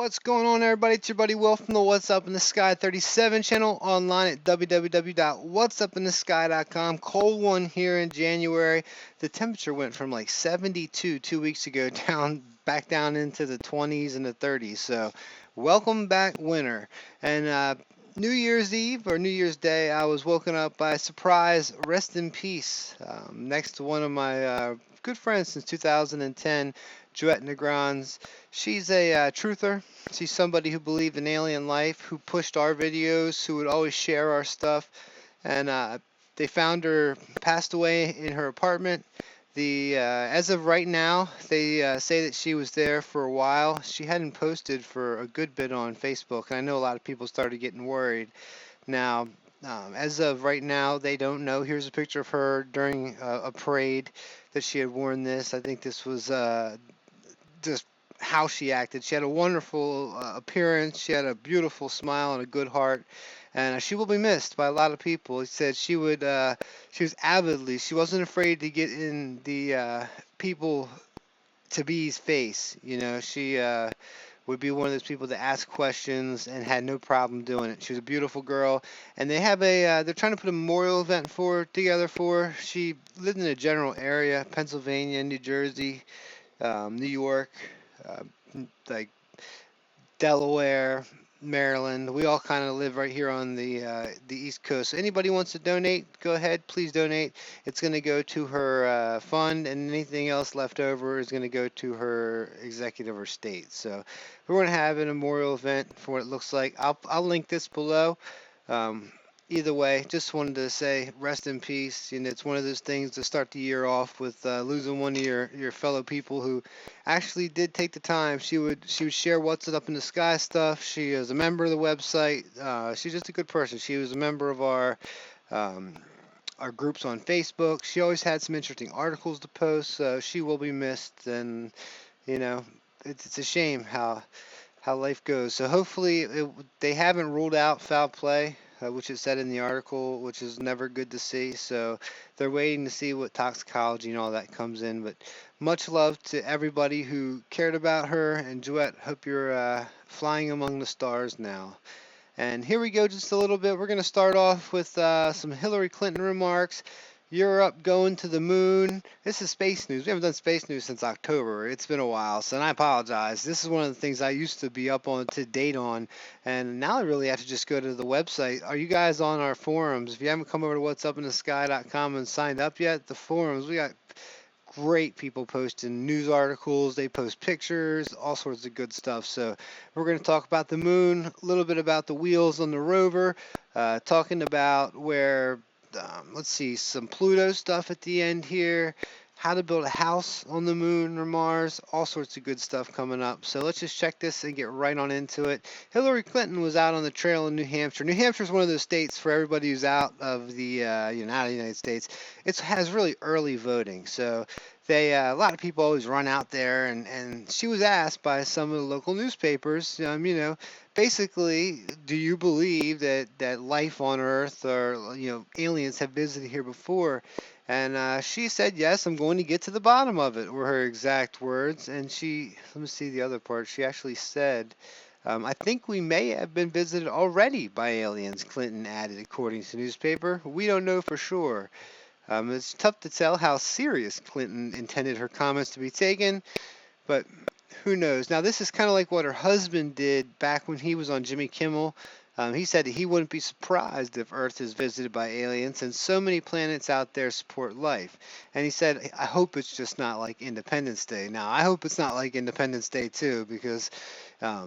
What's going on, everybody? It's your buddy Will from the What's Up in the Sky 37 channel, online at www.whatsuppinthesky.com. Cold one here in January. The temperature went from like 72 2 weeks ago back down into the 20s and the 30s. So welcome back, winter. And New Year's Eve or New Year's Day, I was woken up by a surprise rest in peace next to one of my good friends since 2010, Joette Negron's. She's a truther. She's somebody who believed in alien life, who pushed our videos, who would always share our stuff. And they found her passed away in her apartment. As of right now, they say that she was there for a while. She hadn't posted for a good bit on Facebook, and I know a lot of people started getting worried. Now, as of right now, they don't know. Here's a picture of her during a parade that she had worn this. I think this was just how she acted. She had a wonderful appearance. She had a beautiful smile and a good heart, and she will be missed by a lot of people. He said she was avidly. She wasn't afraid to get in the people to be's face. She would be one of those people that asked questions and had no problem doing it. She was a beautiful girl, and they have they're trying to put a memorial event together for her. She lived in a general area: Pennsylvania, New Jersey, New York, uh, like Delaware, Maryland. We all kind of live right here on the East Coast. So anybody wants to donate, go ahead, please donate. It's going to go to her fund, and anything else left over is going to go to her executive or state. So we're going to have a memorial event for what it looks like. I'll link this below. Um, Either way, just wanted to say rest in peace. It's one of those things to start the year off with losing one of your fellow people who actually did take the time. She would share what's up in the sky stuff. She is a member of the website. She's just a good person. She was a member of um, our groups on Facebook. She always had some interesting articles to post. So she will be missed, and you know it's a shame how life goes. So hopefully they haven't ruled out foul play, which is said in the article, which is never good to see. So they're waiting to see what toxicology and all that comes in. But much love to everybody who cared about her. And Joette, hope you're flying among the stars now. And here we go, just a little bit. We're going to start off with some Hillary Clinton remarks. Europe going to the moon. This is space news. We haven't done space news since October. It's been a while, so and I apologize. This is one of the things I used to be up on to date on, and now I really have to just go to the website. Are you guys on our forums? If you haven't come over to whatsuppinthesky.com and signed up yet, the forums, we got great people posting news articles. They post pictures, all sorts of good stuff. So we're going to talk about the moon, a little bit about the wheels on the rover, talking about where let's see, some Pluto stuff at the end here, how to build a house on the moon or Mars, all sorts of good stuff coming up. So let's just check this and get right on into it. Hillary Clinton was out on the trail in New Hampshire. New Hampshire is one of those states for everybody who's out of the out of the United States. It has really early voting, so a lot of people always run out there, and she was asked by some of the local newspapers, basically, do you believe that life on Earth or aliens have visited here before? And she said, yes, I'm going to get to the bottom of it, were her exact words. And let me see the other part. She actually said, I think we may have been visited already by aliens, Clinton added, according to the newspaper. We don't know for sure. It's tough to tell how serious Clinton intended her comments to be taken, but who knows? Now, this is kind of like what her husband did back when he was on Jimmy Kimmel. He said he wouldn't be surprised if Earth is visited by aliens, and so many planets out there support life. And he said, I hope it's just not like Independence Day. Now, I hope it's not like Independence Day, too, because, I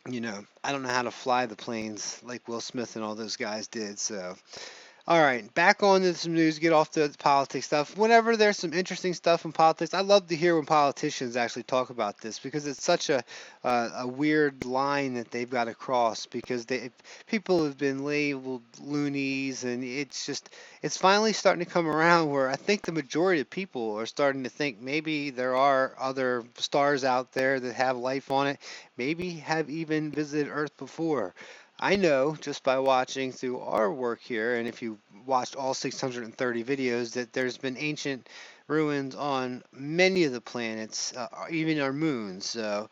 don't know how to fly the planes like Will Smith and all those guys did, so... All right, back on to some news, get off the politics stuff. Whenever there's some interesting stuff in politics, I love to hear when politicians actually talk about this because it's such a weird line that they've got to cross because people have been labeled loonies, and it's finally starting to come around where I think the majority of people are starting to think maybe there are other stars out there that have life on it, maybe have even visited Earth before. I know just by watching through our work here, and if you watched all 630 videos, that there's been ancient ruins on many of the planets, even our moons. So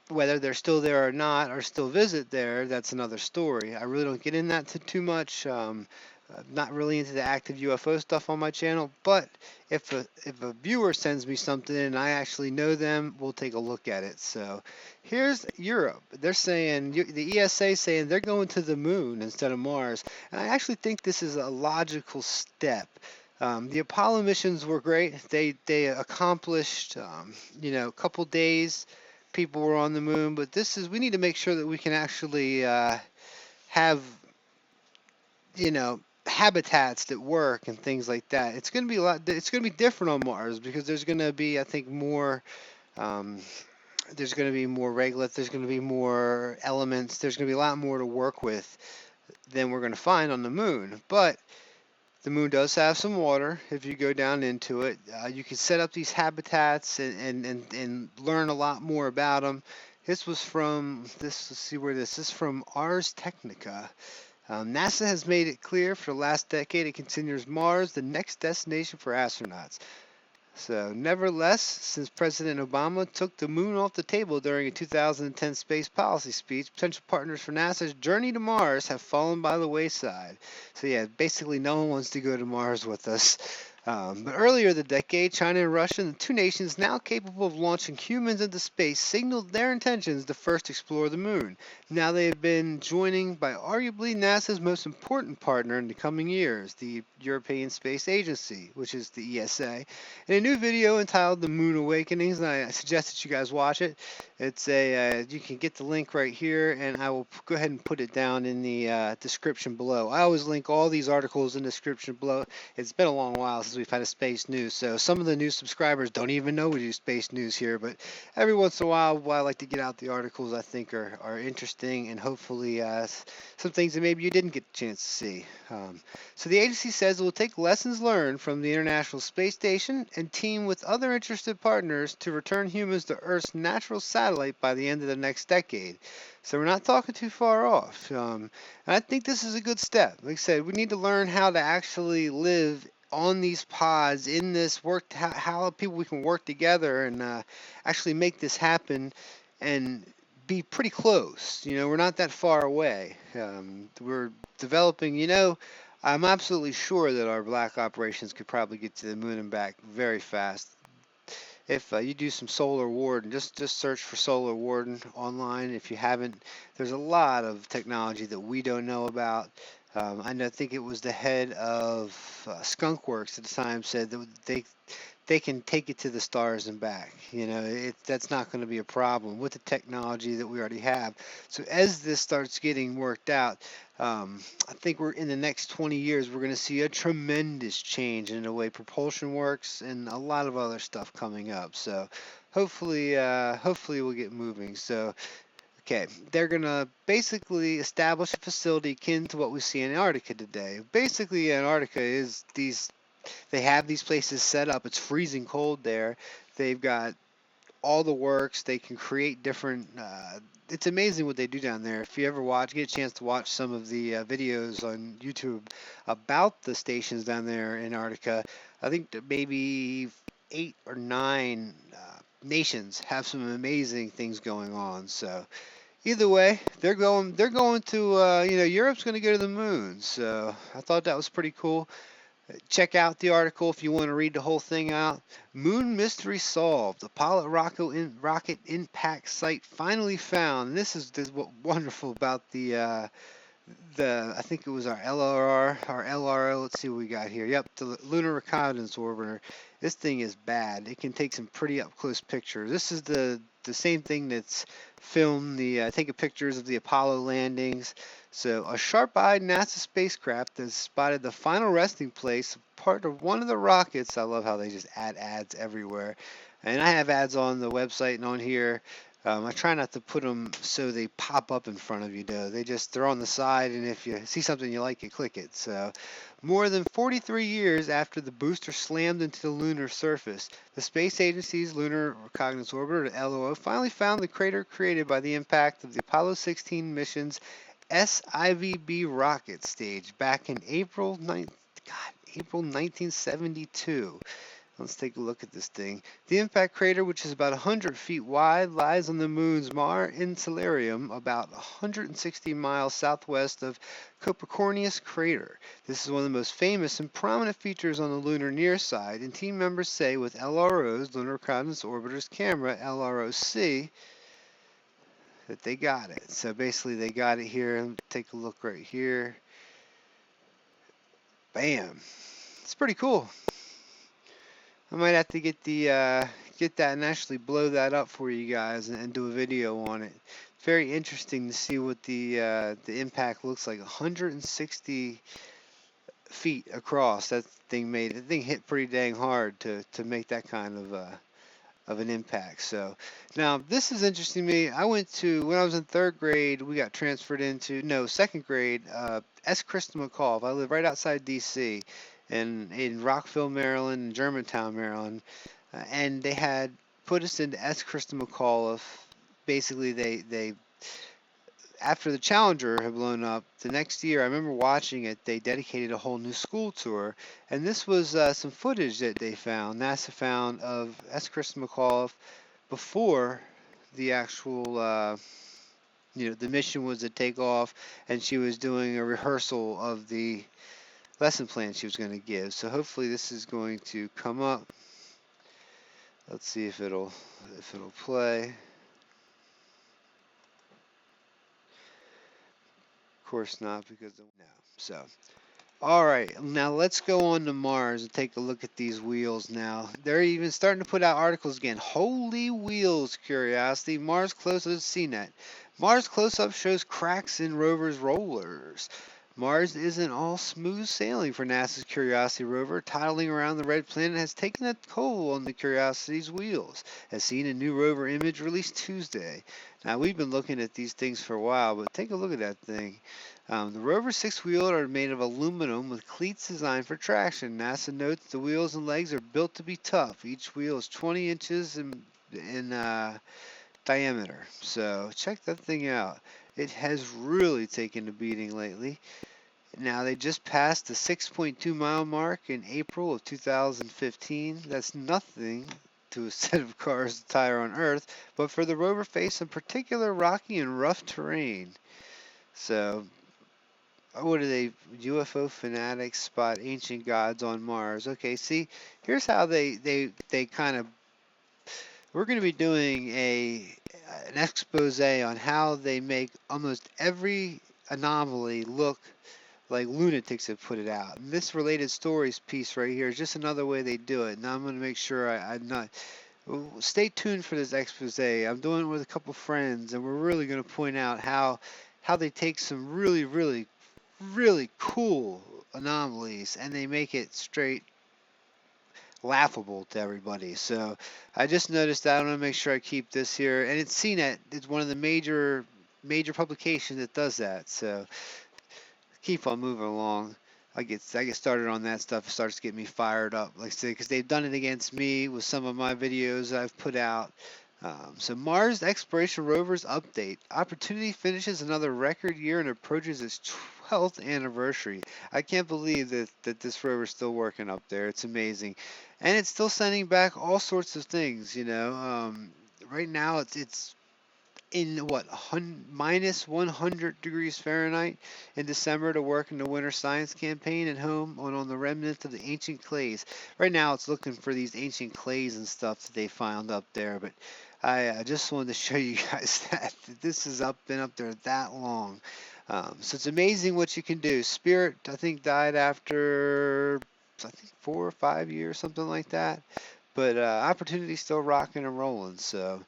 Whether they're still there or not, or still visit there, that's another story. I really don't get in that too much. I'm not really into the active UFO stuff on my channel, but if a viewer sends me something and I actually know them, we'll take a look at it. So here's Europe. They're saying the ESA saying they're going to the moon instead of Mars, and I actually think this is a logical step. The Apollo missions were great. They accomplished a couple days. People were on the moon, but we need to make sure that we can actually have habitats that work and things like that. It's going to be it's going to be different on Mars because there's going to be, I think, more. Um, there's going to be more regolith. There's going to be more elements. There's going to be a lot more to work with than we're going to find on the moon. But the moon does have some water. If you go down into it, you can set up these habitats and learn a lot more about them. This was from this. Let's see where this is from. Ars Technica. NASA has made it clear for the last decade it considers Mars the next destination for astronauts. So, nevertheless, since President Obama took the moon off the table during a 2010 space policy speech, potential partners for NASA's journey to Mars have fallen by the wayside. So, yeah, basically no one wants to go to Mars with us. But earlier the decade, China and Russia, the two nations now capable of launching humans into space, signaled their intentions to first explore the moon. Now they have been joining by arguably NASA's most important partner in the coming years, the European Space Agency, which is the ESA. In a new video entitled "The Moon Awakenings," and I suggest that you guys watch it. It's you can get the link right here, and I will go ahead and put it down in the description below. I always link all these articles in the description below. It's been a long while since we've had a space news, so some of the new subscribers don't even know we do space news here, but every once in a while I like to get out the articles I think are interesting and hopefully some things that maybe you didn't get a chance to see. So the agency says it will take lessons learned from the International Space Station and team with other interested partners to return humans to Earth's natural satellite by the end of the next decade. So we're not talking too far off. And I think this is a good step. Like I said, we need to learn how to actually live on these pods in this work, how people we can work together and actually make this happen and be pretty close. We're not that far away. We're developing, I'm absolutely sure that our black operations could probably get to the moon and back very fast. If you do some Solar Warden, just search for Solar Warden online. If you haven't, there's a lot of technology that we don't know about. I think it was the head of Skunkworks at the time said that they can take it to the stars and back. That's not going to be a problem with the technology that we already have. So as this starts getting worked out, I think we're in the next 20 years, we're going to see a tremendous change in the way propulsion works and a lot of other stuff coming up. So hopefully we'll get moving. So, okay, they're going to basically establish a facility akin to what we see in Antarctica today. Basically, Antarctica is they have these places set up. It's freezing cold there. They've got all the works. They can create different. It's amazing what they do down there. If you ever get a chance to watch some of the videos on YouTube about the stations down there in Antarctica, I think that maybe 8 or 9 nations have some amazing things going on. So either way, they're going to Europe's going to go to the moon. So I thought that was pretty cool. Check out the article if you want to read the whole thing out. Moon mystery solved. Apollo rocket impact site finally found. And this is what wonderful about the I think it was our LRO. Let's see what we got here. Yep, the Lunar Reconnaissance Orbiter. This thing is bad. It can take some pretty up close pictures. This is the same thing that's filmed taking pictures of the Apollo landings. So a sharp-eyed NASA spacecraft has spotted the final resting place, part of one of the rockets. I love how they just add ads everywhere. And I have ads on the website and on here. I try not to put them so they pop up in front of you, though. They're on the side, and if you see something you like, you click it. So, more than 43 years after the booster slammed into the lunar surface, the space agency's Lunar Reconnaissance Orbiter, LRO, finally found the crater created by the impact of the Apollo 16 mission's SIVB rocket stage back in April 1972. Let's take a look at this thing. The impact crater, which is about 100 feet wide, lies on the moon's Mare Insularum, about 160 miles southwest of Copernicus crater. This is one of the most famous and prominent features on the lunar near side, and team members say with LRO's, Lunar Reconnaissance Orbiter's camera, LROC, that they got it. So basically they got it here. Take a look right here. Bam. It's pretty cool. I might have to get get that and actually blow that up for you guys and do a video on it. Very interesting to see what the impact looks like. 160 feet across. That thing made. The thing hit pretty dang hard to make that kind of an impact. So now this is interesting to me. I went to, when I was in 3rd grade, we got transferred into, no, 2nd grade, S. Christa McAuliffe. I live right outside DC in Rockville, Maryland, and Germantown, Maryland. And they had put us into S. Christa McAuliffe. Basically, they after the Challenger had blown up, the next year, I remember watching it, they dedicated a whole new school tour. And this was some footage that they found, NASA found, of S. Christa McAuliffe before the actual, the mission was to take off, and she was doing a rehearsal of the lesson plan she was going to give. So hopefully this is going to come up. Let's see if it'll play. Of course not, because no. So, all right, now let's go on to Mars and take a look at these wheels now. They're even starting to put out articles again. Holy wheels, Curiosity. Mars close-up CNET. Mars close-up shows cracks in rover's rollers. Mars isn't all smooth sailing for NASA's Curiosity rover. Toddling around the red planet has taken a toll on the Curiosity's wheels, as seen in new rover image released Tuesday. Now, we've been looking at these things for a while, but take a look at that thing. The rover 6-wheeler are made of aluminum with cleats designed for traction. NASA notes the wheels and legs are built to be tough. Each wheel is 20 inches in diameter. So check that thing out. It has really taken a beating lately. Now, they just passed the 6.2 mile mark in April of 2015. That's nothing to a set of cars to tire on Earth, but for the rover faced some particular rocky and rough terrain. So, what are they? UFO fanatics spot ancient gods on Mars. Okay, see, here's how they kind of. We're going to be doing an expose on how they make almost every anomaly look like lunatics have put it out. And this related stories piece right here is just another way they do it. Now I'm going to make sure I'm not. Stay tuned for this expose. I'm doing it with a couple friends, and we're really going to point out how they take some really, really, really cool anomalies and they make it straight laughable to everybody. So I just noticed that. I want to make sure I keep this here, and it's CNET. It's one of the major publications that does that. So keep on moving along. I get started on that stuff. It starts to get me fired up, like I say, because they've done it against me with some of my videos I've put out. So Mars Exploration Rovers update. Opportunity finishes another record year and approaches its 12th anniversary. I can't believe that this rover is still working up there. It's amazing. And it's still sending back all sorts of things, Right now it's in what, minus 100 degrees Fahrenheit in December to work in the winter science campaign at home on the remnants of the ancient clays. Right now it's looking for these ancient clays and stuff that they found up there, but I just wanted to show you guys that this has been up there that long. So it's amazing what you can do. Spirit, I think, died after 4 or 5 years, something like that. But Opportunity's still rocking and rolling, so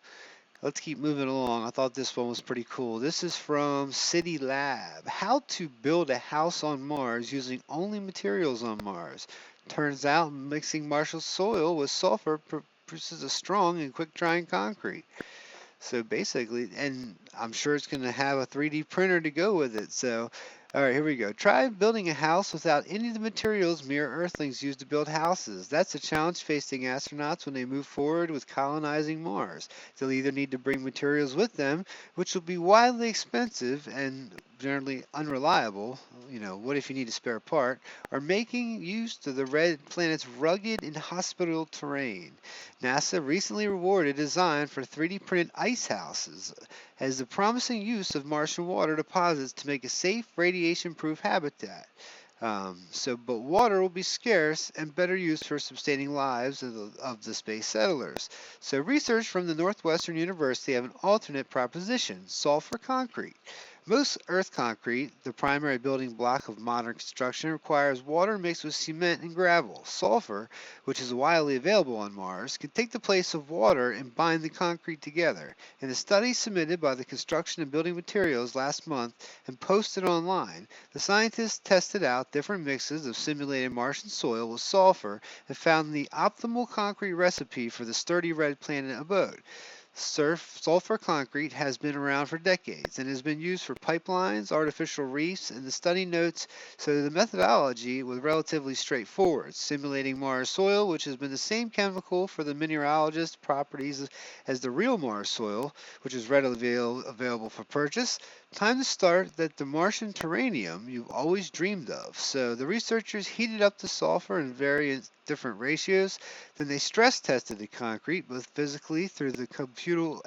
let's keep moving along. I thought this one was pretty cool. This is from City Lab. How to build a house on Mars using only materials on Mars. Turns out mixing Martian soil with sulfur produces a strong and quick-drying concrete. So basically, and I'm sure it's going to have a 3D printer to go with it. So All right, here we go. Try building a house without any of the materials mere Earthlings use to build houses. That's a challenge facing astronauts when they move forward with colonizing Mars. They'll either need to bring materials with them, which will be wildly expensive and generally unreliable. What if you need a spare part? Or making use of the red planet's rugged, inhospitable terrain. NASA recently rewarded a design for 3D printed ice houses as the promising use of Martian water deposits to make a safe, radiation-proof habitat. But water will be scarce and better used for sustaining lives of the space settlers. So research from the Northwestern University have an alternate proposition: sulfur concrete. Most earth concrete, the primary building block of modern construction, requires water mixed with cement and gravel. Sulfur, which is widely available on Mars, can take the place of water and bind the concrete together. In a study submitted by the Construction and Building Materials last month and posted online, the scientists tested out different mixes of simulated Martian soil with sulfur and found the optimal concrete recipe for the sturdy red planet abode. Sulfur concrete has been around for decades and has been used for pipelines, artificial reefs, and the study notes so the methodology was relatively straightforward, simulating Mars soil, which has been the same chemical for the mineralogist properties as the real Mars soil, which is readily available for purchase. Time to start that the Martian terranium you've always dreamed of. So the researchers heated up the sulfur in various different ratios. Then they stress tested the concrete both physically through the computational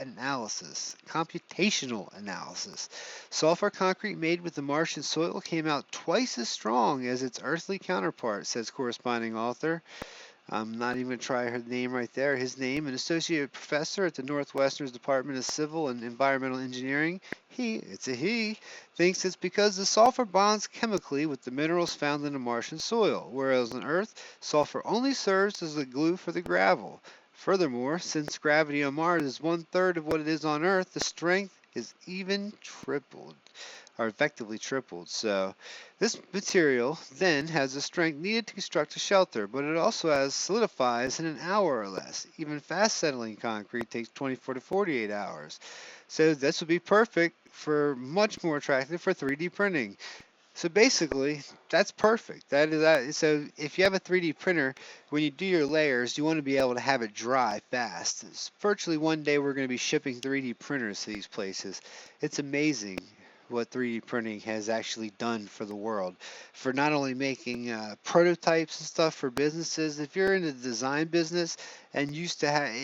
analysis. Sulfur concrete made with the Martian soil came out twice as strong as its earthly counterpart, says corresponding author. I'm not even going to try her name right there. His name, an associate professor at the Northwestern's Department of Civil and Environmental Engineering. It's a he, thinks it's because the sulfur bonds chemically with the minerals found in the Martian soil, whereas on Earth, sulfur only serves as the glue for the gravel. Furthermore, since gravity on Mars is 1/3 of what it is on Earth, the strength is even tripled, or effectively tripled. So this material then has the strength needed to construct a shelter, but it also solidifies in an hour or less. Even fast settling concrete takes 24 to 48 hours. So this would be perfect for much more attractive for 3D printing. So basically, that's perfect. That is that. So if you have a 3D printer, when you do your layers, you want to be able to have it dry fast. It's virtually one day we're going to be shipping 3D printers to these places. It's amazing what 3D printing has actually done for the world, for not only making prototypes and stuff for businesses. If you're in the design business and used to have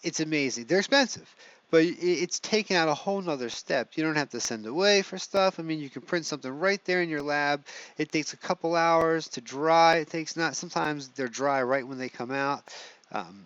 it's amazing. They're expensive, but it's taken out a whole nother step. You don't have to send away for stuff. I mean, you can print something right there in your lab. It takes a couple hours to dry. It takes not, sometimes they're dry right when they come out.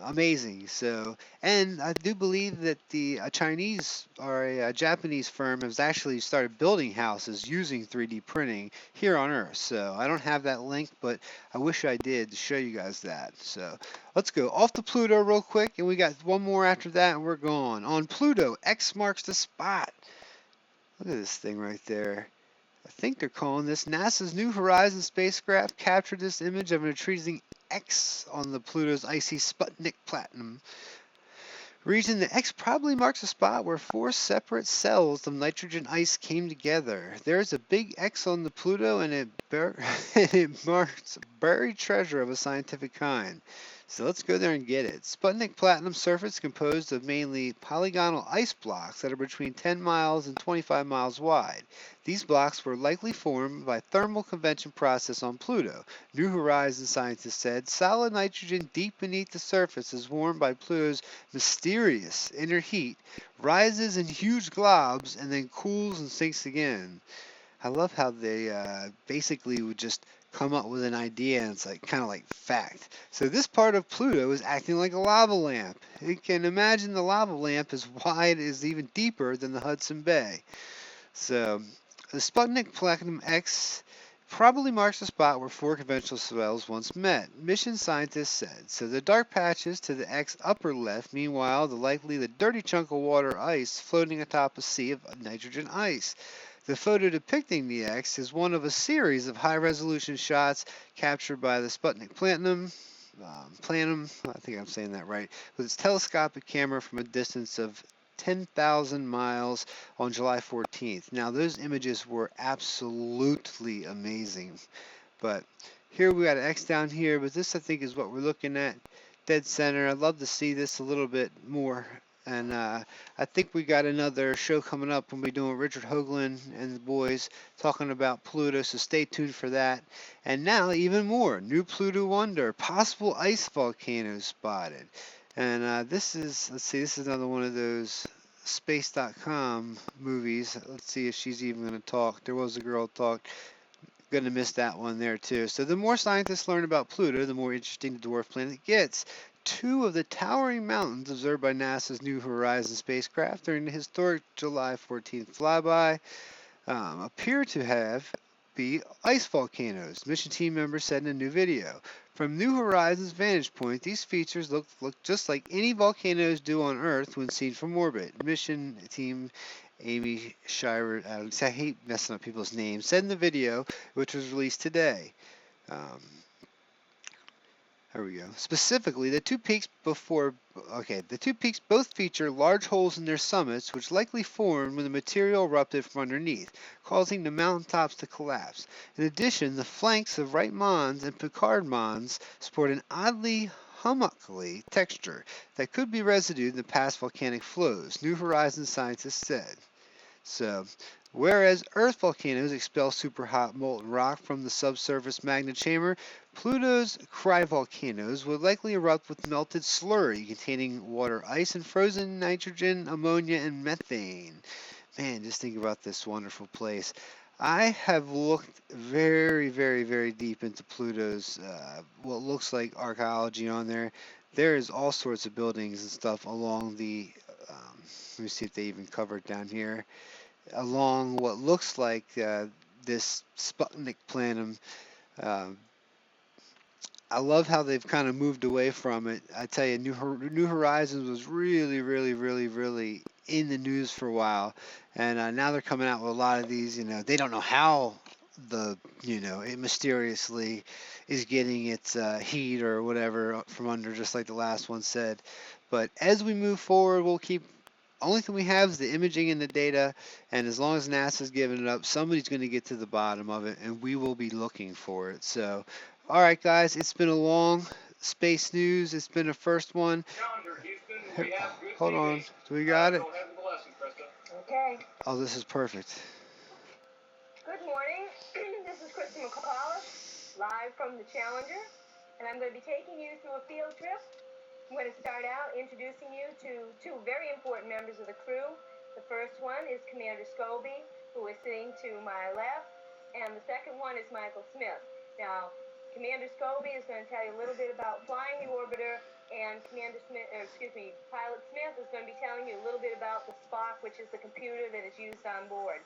Amazing. So, and I do believe that a Chinese or a Japanese firm has actually started building houses using 3D printing here on Earth. So I don't have that link, but I wish I did to show you guys that. So let's go off to Pluto real quick, and we got one more after that, and we're gone. On Pluto, X marks the spot. Look at this thing right there. I think they're calling this NASA's New Horizons spacecraft captured this image of an intriguing X on the Pluto's icy Sputnik Platinum region. The X probably marks a spot where 4 separate cells of nitrogen ice came together. There's a big X on the Pluto, and it marks buried treasure of a scientific kind. So let's go there and get it. Sputnik Platinum surface composed of mainly polygonal ice blocks that are between 10 miles and 25 miles wide. These blocks were likely formed by thermal convection process on Pluto. New Horizons scientists said solid nitrogen deep beneath the surface is warmed by Pluto's mysterious inner heat, rises in huge globs, and then cools and sinks again. I love how they basically would just come up with an idea, and it's like kind of like fact. So this part of Pluto is acting like a lava lamp. You can imagine the lava lamp is wide, is even deeper than the Hudson Bay. So the Sputnik Platinum X probably marks the spot where 4 conventional cells once met, mission scientists said. So the dark patches to the X upper left, meanwhile, the dirty chunk of water ice floating atop a sea of nitrogen ice. The photo depicting the X is one of a series of high-resolution shots captured by the Sputnik Platinum, I think I'm saying that right, with its telescopic camera from a distance of 10,000 miles on July 14th. Now, those images were absolutely amazing. But here we got an X down here, but this I think is what we're looking at, dead center. I'd love to see this a little bit more. And I think we got another show coming up when we're doing Richard Hoagland and the boys talking about Pluto, so stay tuned for that. And now even more, new Pluto wonder, possible ice volcanoes spotted. And this is, let's see, this is another one of those space.com movies. Let's see if she's even going to talk. There was a girl talk. Going to miss that one there too. So the more scientists learn about Pluto, the more interesting the dwarf planet gets. Two of the towering mountains observed by NASA's New Horizons spacecraft during the historic July 14th flyby appear to be ice volcanoes, mission team members said in a new video. From New Horizons' vantage point, these features look just like any volcanoes do on Earth when seen from orbit. Mission team Amy Shire, I hate messing up people's names, said in the video, which was released today. There we go. Specifically, the two peaks both feature large holes in their summits, which likely formed when the material erupted from underneath, causing the mountaintops to collapse. In addition, the flanks of Wright Mons and Picard Mons sport an oddly hummocky texture that could be residue in the past volcanic flows, New Horizons scientists said. So, whereas Earth volcanoes expel superhot molten rock from the subsurface magma chamber, Pluto's cryovolcanoes would likely erupt with melted slurry containing water ice and frozen nitrogen, ammonia, and methane. Man, just think about this wonderful place. I have looked very, very, very deep into Pluto's, what looks like archaeology on there. There is all sorts of buildings and stuff along the, let me see if they even cover it down here, along what looks like this Sputnik planum. I love how they've kind of moved away from it. I tell you, New Horizons was really, really, really, really in the news for a while, and now they're coming out with a lot of these. They don't know how it mysteriously is getting its heat or whatever from under, just like the last one said. But as we move forward, we'll keep. Only thing we have is the imaging and the data, and as long as NASA's giving it up, somebody's going to get to the bottom of it, and we will be looking for it. So, all right, guys, it's been a long space news. It's been a first one. Hold on, do we got it? Okay. Oh, this is perfect. Good morning. This is Krista McCullough, live from the Challenger, and I'm going to be taking you through a field trip. I'm going to start out introducing you to two very important members of the crew. The first one is Commander Scobie, who is sitting to my left, and the second one is Michael Smith. Now, Commander Scobie is going to tell you a little bit about flying the orbiter, and Pilot Smith is going to be telling you a little bit about the Spock, which is the computer that is used on board.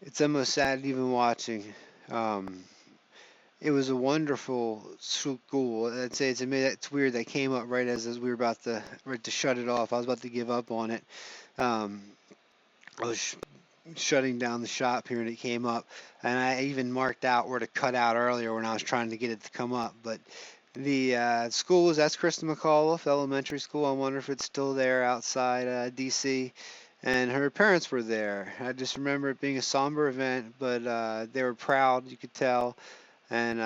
It's almost sad even watching. It was a wonderful school. I'd say it's weird that came up right as we were about to shut it off. I was about to give up on it. I was shutting down the shop here and it came up, and I even marked out where to cut out earlier when I was trying to get it to come up. But the school that's Krista McAuliffe Elementary School. I wonder if it's still there outside DC. And her parents were there. I just remember it being a somber event, but they were proud, you could tell. And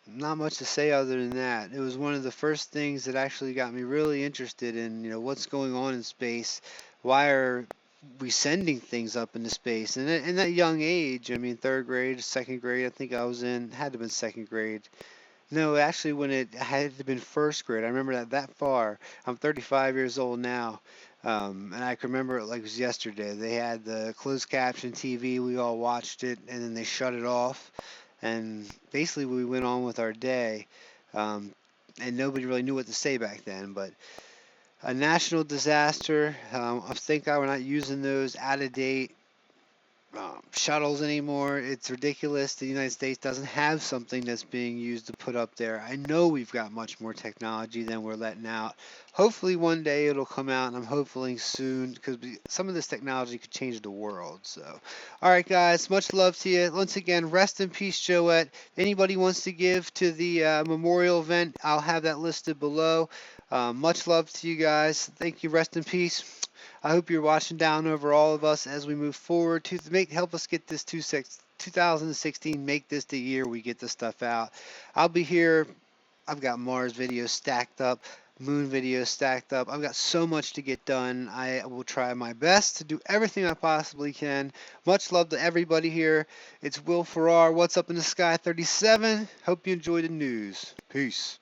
not much to say other than that. It was one of the first things that actually got me really interested in, what's going on in space. Why are we sending things up into space? And in that young age, I mean, third grade, second grade, I think I was in, had to have been second grade. No, actually, when it had to have been first grade, I remember that far. I'm 35 years old now. And I can remember it like it was yesterday. They had the closed caption TV. We all watched it, and then they shut it off. And basically, we went on with our day. And nobody really knew what to say back then. But a national disaster. Thank God we're not using those out of date shuttles anymore. It's ridiculous. The United States doesn't have something that's being used to put up there. I know we've got much more technology than we're letting out. Hopefully one day it'll come out, and I'm hoping soon, because some of this technology could change the world. So, all right, guys, much love to you. Once again, rest in peace, Joette. Anybody wants to give to the memorial event, I'll have that listed below. Much love to you guys. Thank you. Rest in peace. I hope you're watching down over all of us as we move forward to help us get this 2016, make this the year we get this stuff out. I'll be here. I've got Mars videos stacked up, Moon videos stacked up. I've got so much to get done. I will try my best to do everything I possibly can. Much love to everybody here. It's Will Farrar. What's up in the sky 37? Hope you enjoy the news. Peace.